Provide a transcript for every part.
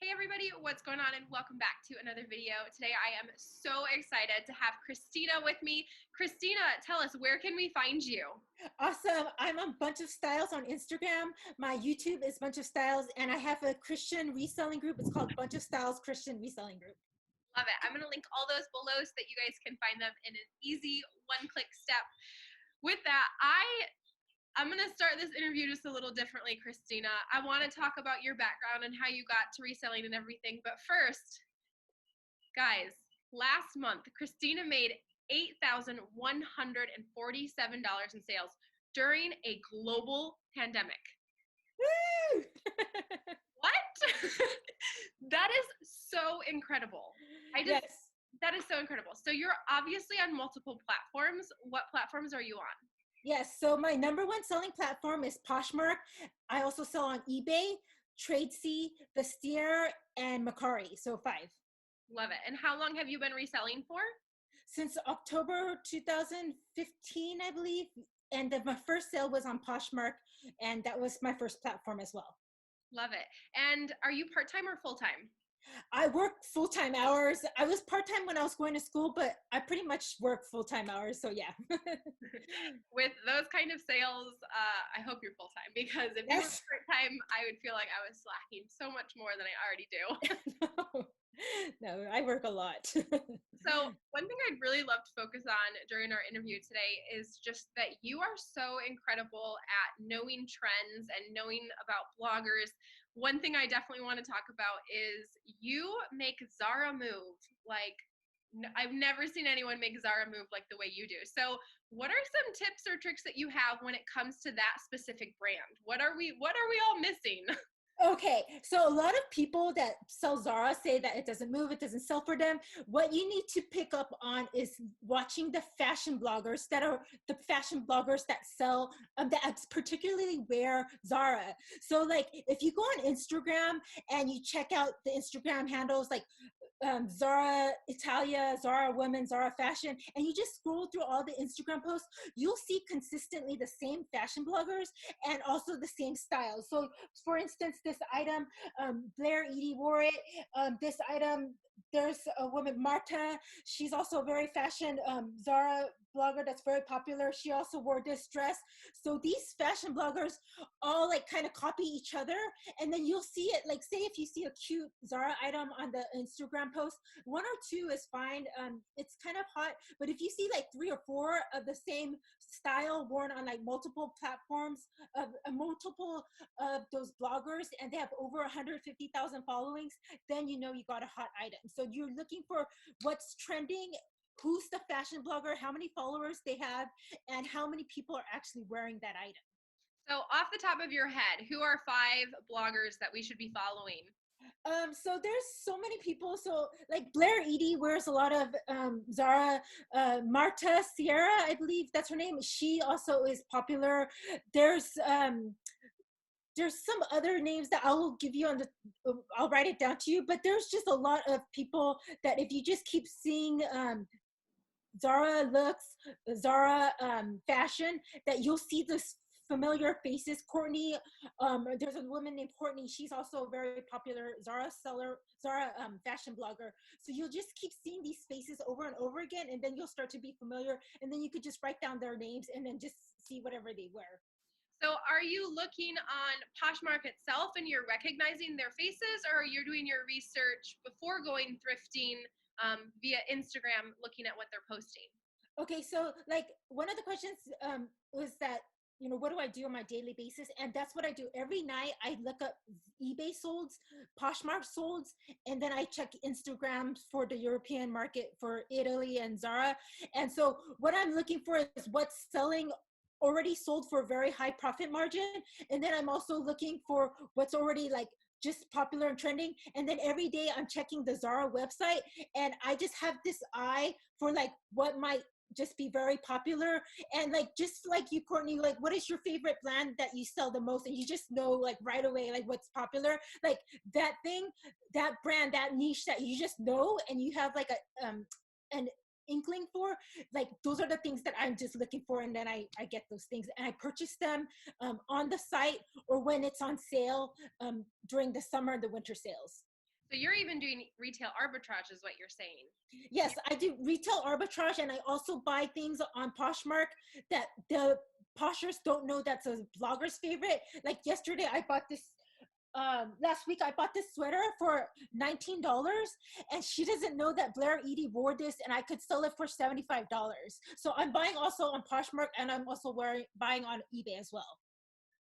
Hey everybody, what's going on and welcome back to another video. Today I am so excited to have Christina with me. Christina, tell us, where can we find you? Awesome. I'm on Bunch of Styles on Instagram. My YouTube is Bunch of Styles, and I have a Christian reselling group. It's called Bunch of Styles Christian Reselling Group. Love it. I'm going to link all those below so that you guys can find them in an easy one-click step. With that, I'm going to start this interview just a little differently, Christina. I want to talk about your background and how you got to reselling and everything. But first, guys, last month, Christina made $8,147 in sales during a global pandemic. Woo! What? That is so incredible. Yes. That is so incredible. So you're obviously on multiple platforms. What platforms are you on? Yes. So my number one selling platform is Poshmark. I also sell on eBay, Tradesy, Vestiaire, and Macari. So 5. Love it. And how long have you been reselling for? Since October 2015, I believe. And my first sale was on Poshmark, and that was my first platform as well. Love it. And are you part-time or full-time? I work full-time hours. I was part-time when I was going to school, but I pretty much work full-time hours. So yeah. With those kind of sales, I hope you're full-time, because if you were part-time, I would feel like I was slacking so much more than I already do. No, I work a lot. So one thing I'd really love to focus on during our interview today is just that you are so incredible at knowing trends and knowing about bloggers. One thing I definitely want to talk about is you make Zara move. Like, I've never seen anyone make Zara move like the way you do. So what are some tips or tricks that you have when it comes to that specific brand? What are we all missing? Okay, so a lot of people that sell Zara say that it doesn't move, it doesn't sell for them. What you need to pick up on is watching the fashion bloggers that sell, that particularly wear Zara. So like if you go on Instagram and you check out the Instagram handles like Zara Italia, Zara Women, Zara Fashion, and you just scroll through all the Instagram posts, you'll see consistently the same fashion bloggers and also the same styles. So for instance, this item, Blair Edie wore it. This item, there's a woman, Marta. She's also a very fashion Zara blogger that's very popular. She also wore this dress. So these fashion bloggers all like kind of copy each other, and then you'll see it, like say if you see a cute Zara item on the Instagram post, 1 or 2 is fine. It's kind of hot, but if you see like 3 or 4 of the same style worn on like multiple platforms of multiple of those bloggers, and they have over 150,000 followings, then you know you got a hot item. So you're looking for what's trending, who's the fashion blogger, how many followers they have, and how many people are actually wearing that item. So off the top of your head, who are 5 bloggers that we should be following? So there's so many people. So like Blair Edie wears a lot of Zara. Marta Sierra, I believe that's her name. She also is popular. There's some other names that I will give you I'll write it down to you, but there's just a lot of people that if you just keep seeing Zara looks, Zara fashion, that you'll see this familiar faces. Courtney, there's a woman named Courtney. She's also a very popular Zara seller, Zara fashion blogger. So you'll just keep seeing these faces over and over again, and then you'll start to be familiar, and then you could just write down their names and then just see whatever they wear. So are you looking on Poshmark itself and you're recognizing their faces, or you're doing your research before going thrifting via Instagram, looking at what they're posting? Okay, so like one of the questions was that, you know, what do I do on my daily basis? And that's what I do. Every night I look up eBay solds, Poshmark solds, and then I check Instagram for the European market for Italy and Zara. And so what I'm looking for is what's selling already sold for a very high profit margin. And then I'm also looking for what's already like just popular and trending. And then every day I'm checking the Zara website, and I just have this eye for like what might just be very popular. And like just like you, Courtney, like what is your favorite brand that you sell the most? And you just know like right away like what's popular, like that thing, that brand, that niche that you just know, and you have like an inkling for, like those are the things that I'm just looking for, and then I get those things and I purchase them on the site or when it's on sale during the summer and the winter sales. So you're even doing retail arbitrage is what you're saying. Yes, I do retail arbitrage, and I also buy things on Poshmark that the Poshers don't know that's a blogger's favorite. Like yesterday, I bought this. Last week I bought this sweater for $19, and she doesn't know that Blair Edie wore this, and I could sell it for $75. So I'm buying also on Poshmark, and I'm also buying on eBay as well.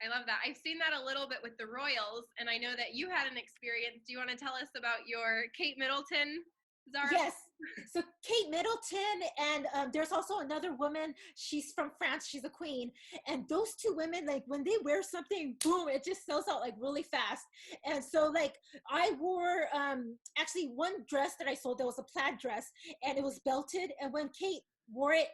I love that. I've seen that a little bit with the Royals, and I know that you had an experience. Do you want to tell us about your Kate Middleton, Zara? Yes. So Kate Middleton, and there's also another woman. She's from France. She's a queen. And those two women, like when they wear something, boom, it just sells out like really fast. And so like I wore actually one dress that I sold that was a plaid dress, and it was belted. And when Kate wore it,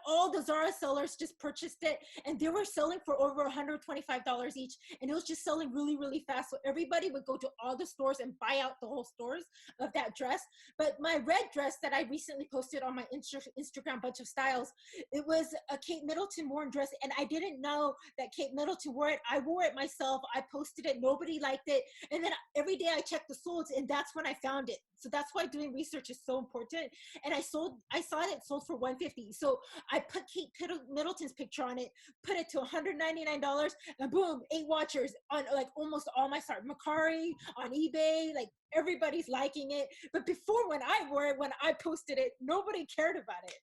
all the Zara sellers just purchased it, and they were selling for over $125 each, and it was just selling really, really fast. So everybody would go to all the stores and buy out the whole stores of that dress. But my red dress that I recently posted on my Instagram bunch of styles, it was a Kate Middleton worn dress, and I didn't know that Kate Middleton wore it. I wore it myself. I posted it. Nobody liked it. And then every day I checked the solds, and that's when I found it. So that's why doing research is so important. And I saw it sold for $150. So I put Kate Middleton's picture on it, put it to $199, and boom, 8 watchers on like almost all my start. Macari, on eBay, like everybody's liking it. But before, when I wore it, when I posted it, nobody cared about it.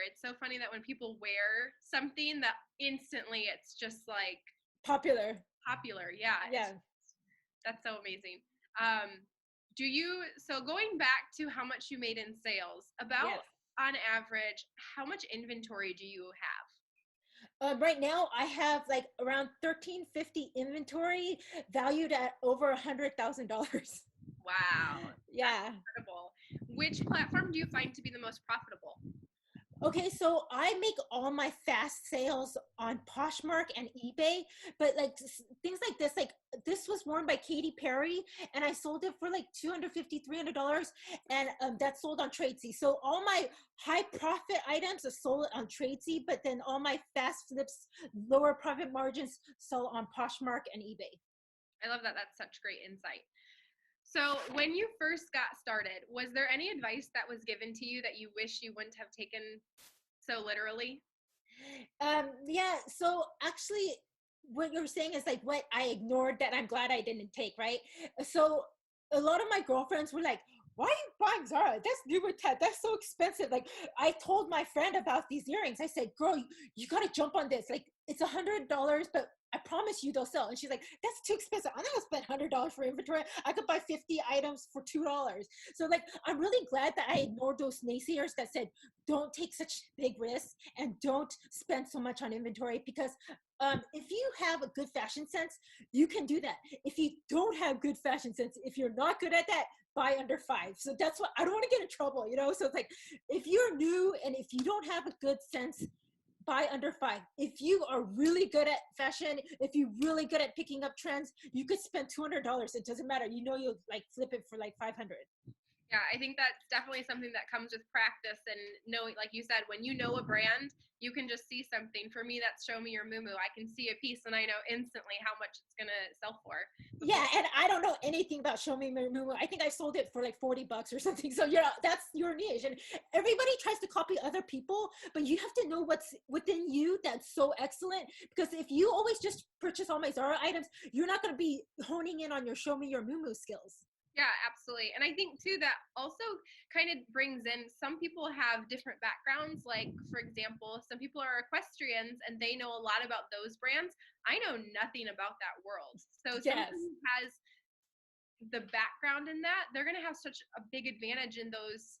It's so funny that when people wear something that instantly it's just like Popular. Yeah. Yeah. That's so amazing. So going back to how much you made in sales, about Yes. on average, how much inventory do you have? Right now, I have like around 1350 inventory valued at over $100,000. Wow. Yeah. That's incredible. Which platform do you find to be the most profitable? Okay, so I make all my fast sales on Poshmark and eBay, but like things like this was worn by Katy Perry, and I sold it for like $250, $300, and that's sold on Tradesy. So all my high profit items are sold on Tradesy, but then all my fast flips, lower profit margins, sell on Poshmark and eBay. I love that. That's such great insight. So when you first got started, was there any advice that was given to you that you wish you wouldn't have taken so literally? Yeah, so actually what you're saying is like what I ignored that I'm glad I didn't take, right? So a lot of my girlfriends were like, why are you buying Zara? That's Louboutin. That's so expensive. Like I told my friend about these earrings. I said, girl, you gotta jump on this. Like it's $100, but I promise you they'll sell. And she's like, that's too expensive. I'm not gonna spend $100 for inventory. I could buy 50 items for $2. So like, I'm really glad that I ignored those naysayers that said, don't take such big risks and don't spend so much on inventory, because if you have a good fashion sense, you can do that. If you don't have good fashion sense, if you're not good at that, buy under 5. So that's what I don't want to get in trouble, you know? So it's like, if you're new and if you don't have a good sense, buy under 5. If you are really good at fashion, if you're really good at picking up trends, you could spend $200. It doesn't matter. You know, you'll like flip it for like 500. Yeah, I think that's definitely something that comes with practice and knowing, like you said, when you know a brand, you can just see something. For me, that's Show Me Your Muumuu. I can see a piece and I know instantly how much it's going to sell for. Yeah, and I don't know anything about Show Me Your Muumuu. I think I sold it for like $40 or something. So yeah, that's your niche. And everybody tries to copy other people, but you have to know what's within you that's so excellent. Because if you always just purchase all my Zara items, you're not going to be honing in on your Show Me Your Muumuu skills. Yeah, absolutely. And I think too that also kind of brings in, some people have different backgrounds. Like, for example, some people are equestrians and they know a lot about those brands. I know nothing about that world. So Yes. someone who has the background in that, they're going to have such a big advantage in those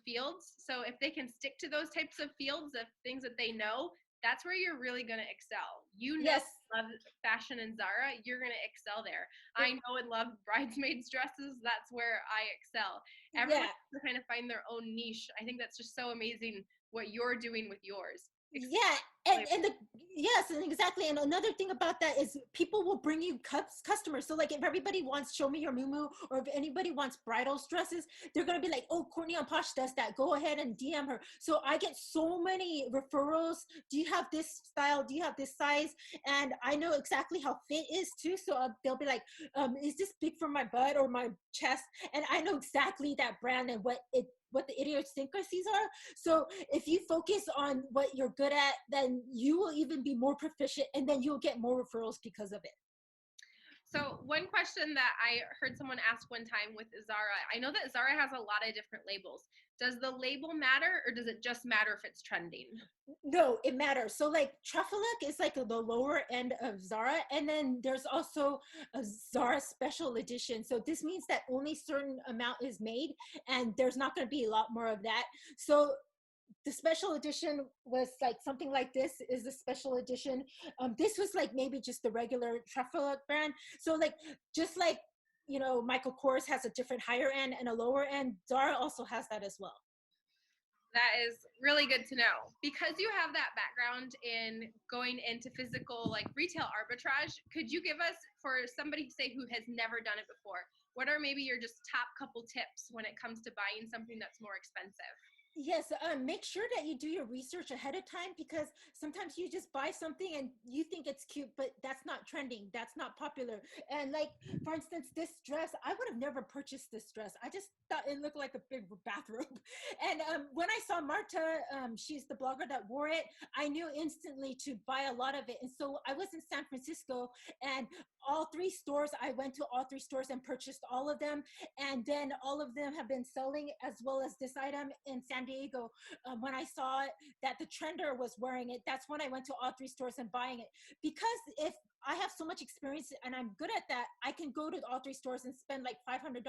fields. So if they can stick to those types of fields of things that they know, that's where you're really going to excel. You know, Yes. love fashion and Zara, you're going to excel there. I know and love bridesmaids dresses. That's where I excel. Everyone has to kind of find their own niche. I think that's just so amazing what you're doing with yours. Yeah, and the yes, and exactly. And another thing about that is people will bring you customers. So like if everybody wants show me your muumuu, or if anybody wants bridal dresses, they're gonna be like, oh, Courtney on Posh does that. Go ahead and DM her. So I get so many referrals. Do you have this style? Do you have this size? And I know exactly how fit is too. So they'll be like, is this big for my butt or my chest? And I know exactly that brand and what the idiosyncrasies are. So if you focus on what you're good at, then you will even be more proficient, and then you'll get more referrals because of it. So one question that I heard someone ask one time with Zara, I know that Zara has a lot of different labels. Does the label matter, or does it just matter if it's trending? No, it matters. So like Truffaluk is like the lower end of Zara, and then there's also a Zara special edition. So this means that only certain amount is made, and there's not going to be a lot more of that. So the special edition was like something like this is the special edition. This was like maybe just the regular Truffaluk brand. So like just like Michael Kors has a different higher end and a lower end, Zara also has that as well. That is really good to know. Because you have that background in going into physical like retail arbitrage, could you give us, for somebody say who has never done it before, what are maybe your just top couple tips when it comes to buying something that's more expensive? Yes, make sure that you do your research ahead of time, because sometimes you just buy something and you think it's cute, but that's not trending. That's not popular. And like, for instance, this dress, I would have never purchased this dress. I just thought it looked like a big bathrobe. And when I saw Marta, she's the blogger that wore it, I knew instantly to buy a lot of it. And so I was in San Francisco, and I went to all three stores and purchased all of them. And then all of them have been selling, as well as this item in San Diego. When I saw that the trender was wearing it, that's when I went to all three stores and buying it. Because if I have so much experience and I'm good at that, I can go to all three stores and spend like $500.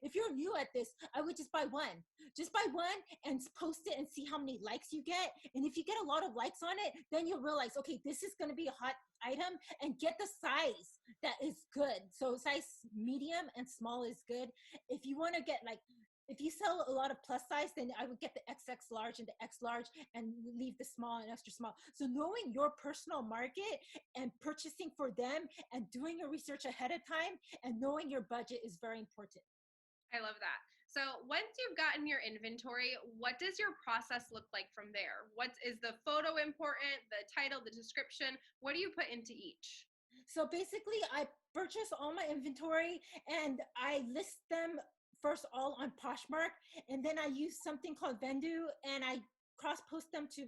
If you're new at this, I would just buy one. Just buy one and post it and see how many likes you get. And if you get a lot of likes on it, then you'll realize, okay, this is going to be a hot item, and get the size that is good. So size medium and small is good. If you want to get like, if you sell a lot of plus size, then I would get the XX large and the X large and leave the small and extra small. So knowing your personal market and purchasing for them and doing your research ahead of time and knowing your budget is very important. I love that. So once you've gotten your inventory, what does your process look like from there? What is the photo important, the title, the description? What do you put into each? So basically, I purchase all my inventory and I list them first all on Poshmark, and then I use something called Vendu, and I cross post them to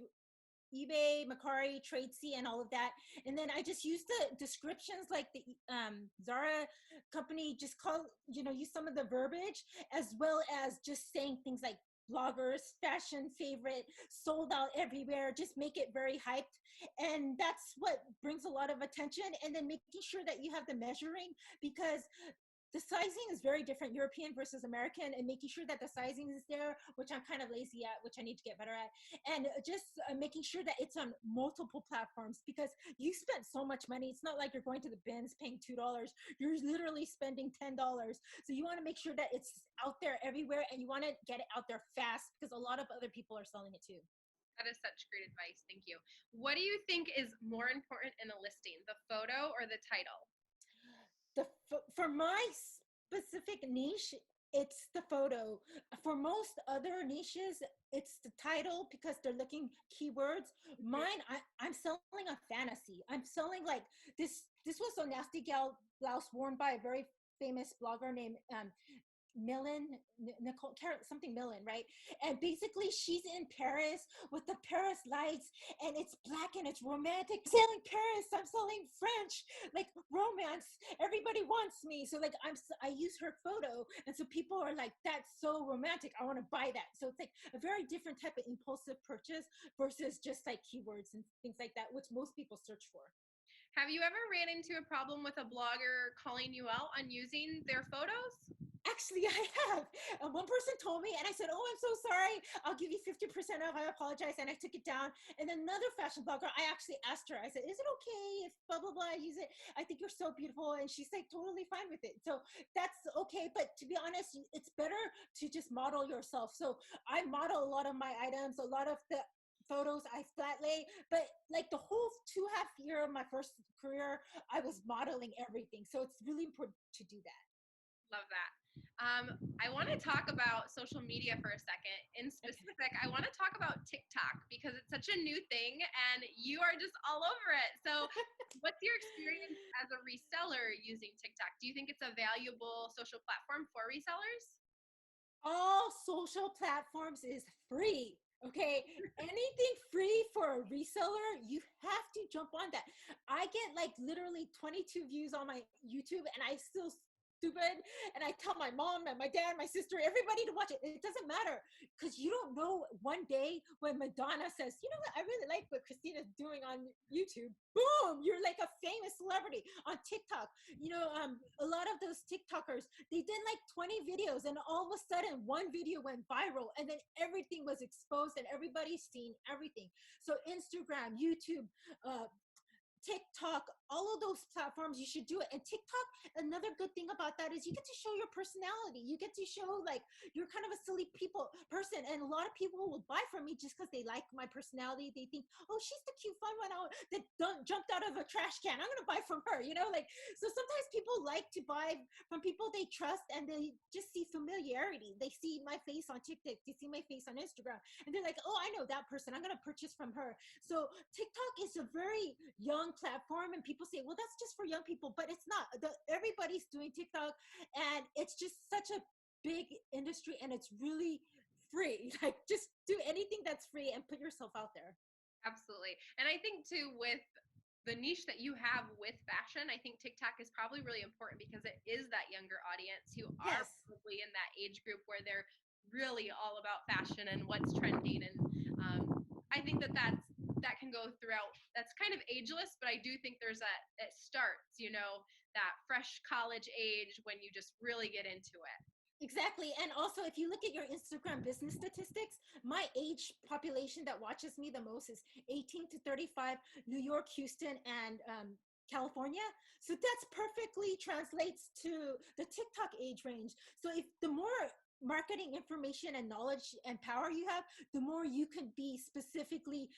eBay, Mercari, Tradesy, and all of that. And then I just use the descriptions like the Zara company, just use some of the verbiage, as well as just saying things like bloggers, fashion favorite, sold out everywhere, just make it very hyped. And that's what brings a lot of attention. And then making sure that you have the measuring, because the sizing is very different, European versus American, and making sure that the sizing is there, which I'm kind of lazy at, which I need to get better at. And just making sure that it's on multiple platforms, because you spent so much money. It's not like you're going to the bins paying $2. You're literally spending $10. So you want to make sure that it's out there everywhere, and you want to get it out there fast, because a lot of other people are selling it too. That is such great advice. Thank you. What do you think is more important in a listing, the photo or the title? For my specific niche, it's the photo. For most other niches, it's the title, because they're looking keywords. Mine, I'm selling a fantasy. I'm selling like this was a nasty gal blouse worn by a very famous blogger named Millen, Nicole, something Millen, right? And basically, she's in Paris with the Paris lights, and it's black and it's romantic. I'm selling Paris, I'm selling French, like romance. Everybody wants me, so like I use her photo, and so people are like, "That's so romantic. I want to buy that." So it's like a very different type of impulsive purchase versus just like keywords and things like that, which most people search for. Have you ever ran into a problem with a blogger calling you out on using their photos? Actually, I have. One person told me, and I said, "Oh, I'm so sorry. I'll give you 50% off. I apologize." And I took it down. And then another fashion blogger, I actually asked her, I said, "Is it okay if blah, blah, blah, I use it? I think you're so beautiful." And she's like, totally fine with it. So that's okay. But to be honest, it's better to just model yourself. So I model a lot of my items, a lot of the photos, I flat lay, but like the whole 2.5 year of my first career, I was modeling everything. So it's really important to do that. Love that. I want to talk about social media for a second. In specific, I want to talk about TikTok because it's such a new thing and you are just all over it. So, what's your experience as a reseller using TikTok? Do you think it's a valuable social platform for resellers? All social platforms is free. Okay, anything free for a reseller, you have to jump on that. I get like literally 22 views on my YouTube, and I still stupid, and I tell my mom and my dad, my sister, everybody to watch it. It doesn't matter, because you don't know one day when Madonna says, you know what, I really like what Christina's doing on YouTube. Boom, you're like a famous celebrity on TikTok. A lot of those TikTokers, they did like 20 videos, and all of a sudden one video went viral, and then everything was exposed and everybody's seen everything. So Instagram, YouTube, TikTok, all of those platforms, you should do it. And TikTok, another good thing about that is you get to show your personality. You get to show like you're kind of a silly person, and a lot of people will buy from me just because they like my personality. They think, oh, she's the cute fun one out that jumped out of a trash can. I'm gonna buy from her. Like, so sometimes people like to buy from people they trust, and they just see familiarity. They see my face on TikTok, they see my face on Instagram, and they're like, oh, I know that person, I'm gonna purchase from her. So TikTok is a very young platform, and people say, well, that's just for young people, but it's not. Everybody's doing TikTok, and it's just such a big industry, and it's really free. Like, just do anything that's free and put yourself out there. Absolutely. And I think too, with the niche that you have with fashion, I think TikTok is probably really important because it is that younger audience who are Yes, probably in that age group where they're really all about fashion and what's trending. And I think that can go throughout. That's kind of ageless, but I do think it starts, that fresh college age when you just really get into it. exactly. And also, if you look at your Instagram business statistics, my age population that watches me the most is 18 to 35, New York, Houston, and California. So that's perfectly translates to the TikTok age range. So if the more marketing information and knowledge and power you have, the more you can be specifically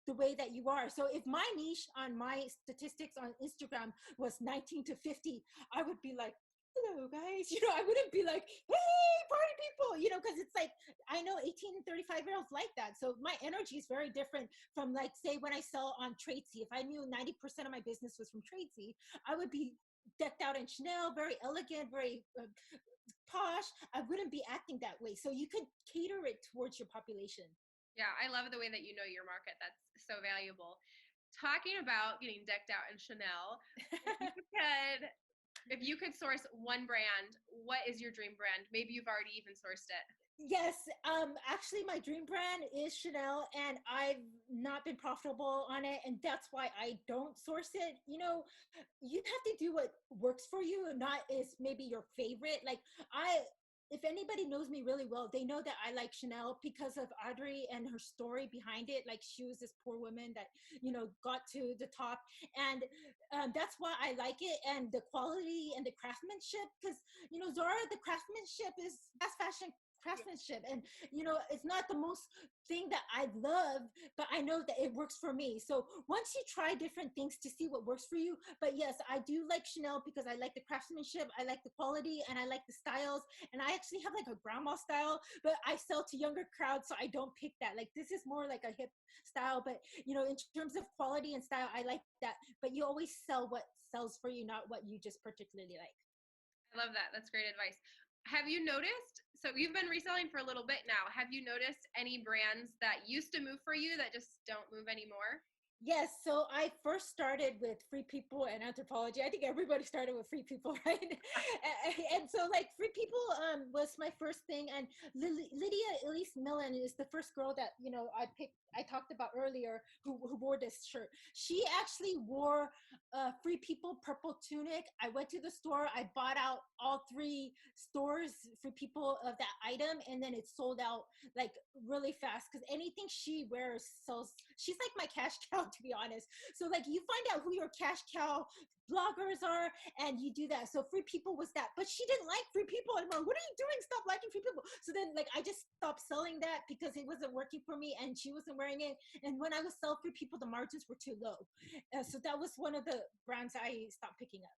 the way that you are. So if my niche on my statistics on Instagram was 19 to 50, I would be like, hello guys. I wouldn't be like, hey, party people, because it's like, I know 18 and 35-year-olds like that. So my energy is very different from, like, say, when I sell on Tradesy. If I knew 90% of my business was from Tradesy, I would be decked out in Chanel, very elegant, very posh. I wouldn't be acting that way. So you could cater it towards your population. Yeah, I love the way that you know your market. That's so valuable. Talking about getting decked out in Chanel, if you could source one brand, what is your dream brand? Maybe you've already even sourced it. Yes, actually, my dream brand is Chanel, and I've not been profitable on it, and that's why I don't source it. You have to do what works for you, not is maybe your favorite. Like, if anybody knows me really well, they know that I like Chanel because of Audrey and her story behind it. Like, she was this poor woman that got to the top, and that's why I like it, and the quality and the craftsmanship. Because Zara, the craftsmanship is fast fashion craftsmanship, and it's not the most thing that I love, but I know that it works for me. So once you try different things to see what works for you. But yes, I do like Chanel because I like the craftsmanship, I like the quality, and I like the styles. And I actually have like a grandma style, but I sell to younger crowds, so I don't pick that. Like, this is more like a hip style, but in terms of quality and style, I like that. But you always sell what sells for you, not what you just particularly like. I love that. That's great advice. Have you noticed? So you've been reselling for a little bit now. Have you noticed any brands that used to move for you that just don't move anymore? Yes, so I first started with Free People and Anthropology. I think everybody started with Free People, right? And so, like, Free People was my first thing, and Lydia Elise Millen is the first girl that I talked about earlier, who wore this shirt. She actually wore Free People purple tunic. I went to the store, I bought out all three stores Free People of that item, and then it sold out like really fast, because anything she wears sells. She's like my cash cow. out, to be honest. So like you find out who your cash cow bloggers are and you do that. So Free People was that, but she didn't like Free People anymore. What are you doing? Stop liking Free People. So then like I just stopped selling that because it wasn't working for me and she wasn't wearing it. And when I was selling Free People, the margins were too low. So that was one of the brands I stopped picking up.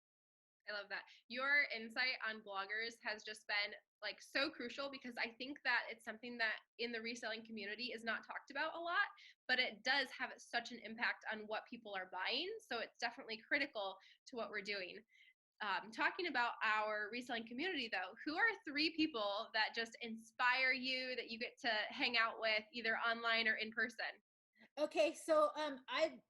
I love that. Your insight on bloggers has just been like so crucial because I think that it's something that in the reselling community is not talked about a lot, but it does have such an impact on what people are buying. So it's definitely critical to what we're doing. Talking about our reselling community though, who are 3 people that just inspire you that you get to hang out with either online or in person? Okay, so I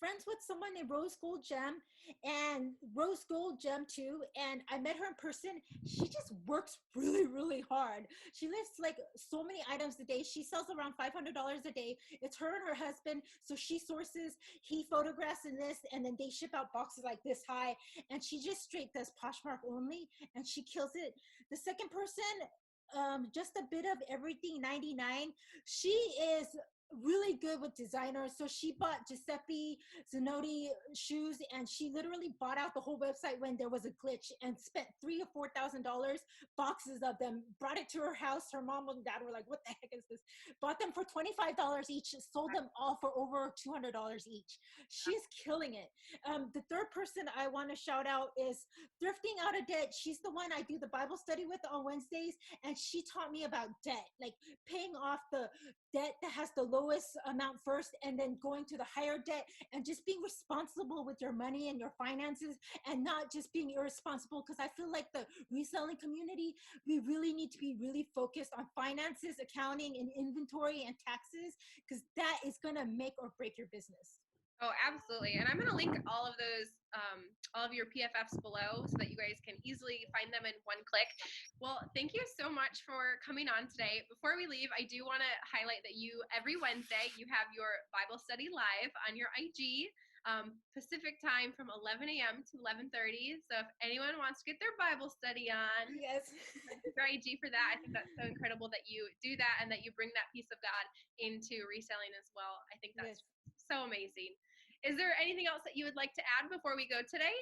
friends with someone named Rose Gold Gem and Rose Gold Gem too. And I met her in person. She just works really, really hard. She lists like so many items a day. She sells around $500 a day. It's her and her husband. So she sources, he photographs in this, and then they ship out boxes like this high. And she just straight does Poshmark only, and she kills it. The second person, just a bit of everything 99. She is really good with designers. So she bought Giuseppe Zanotti shoes and she literally bought out the whole website when there was a glitch and spent $3,000 or $4,000, boxes of them, brought it to her house. Her mom and dad were like, what the heck is this? Bought them for $25 each, sold them all for over $200 each. She's killing it. The third person I want to shout out is Thrifting Out of Debt. She's the one I do the Bible study with on Wednesdays. And she taught me about debt, like paying off the debt that has the lowest amount first and then going to the higher debt and just being responsible with your money and your finances and not just being irresponsible. Because I feel like the reselling community, we really need to be really focused on finances, accounting, and inventory and taxes, because that is going to make or break your business. Oh, absolutely. And I'm going to link all of those, all of your PFFs below so that you guys can easily find them in one click. Well, thank you so much for coming on today. Before we leave, I do want to highlight that every Wednesday, you have your Bible study live on your IG, Pacific time from 11 a.m. to 11:30. So if anyone wants to get their Bible study on, Yes. your IG for that. I think that's so incredible that you do that and that you bring that piece of God into reselling as well. I think that's so amazing. Is there anything else that you would like to add before we go today?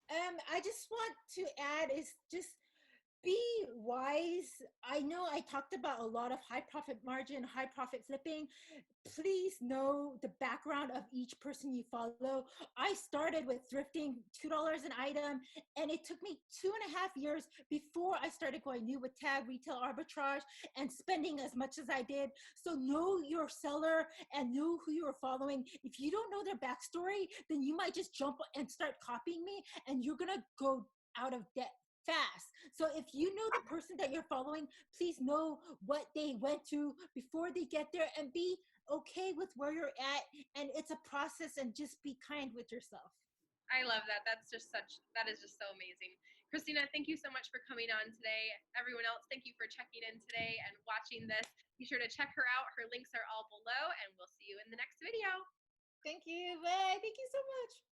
I just want to add is just be wise. I know I talked about a lot of high profit margin, high profit flipping. Please know the background of each person you follow. I started with thrifting $2 an item, and it took me 2.5 years before I started going new with tag, retail arbitrage, and spending as much as I did. So know your seller and know who you're following. If you don't know their backstory, then you might just jump and start copying me, and you're gonna go out of debt fast. So if you know the person that you're following, please know what they went through before they get there and be okay with where you're at. And it's a process, and just be kind with yourself. I love that. That is just so amazing. Christina, thank you so much for coming on today. Everyone else, thank you for checking in today and watching this. Be sure to check her out. Her links are all below, and we'll see you in the next video. Thank you. Bye. Thank you so much.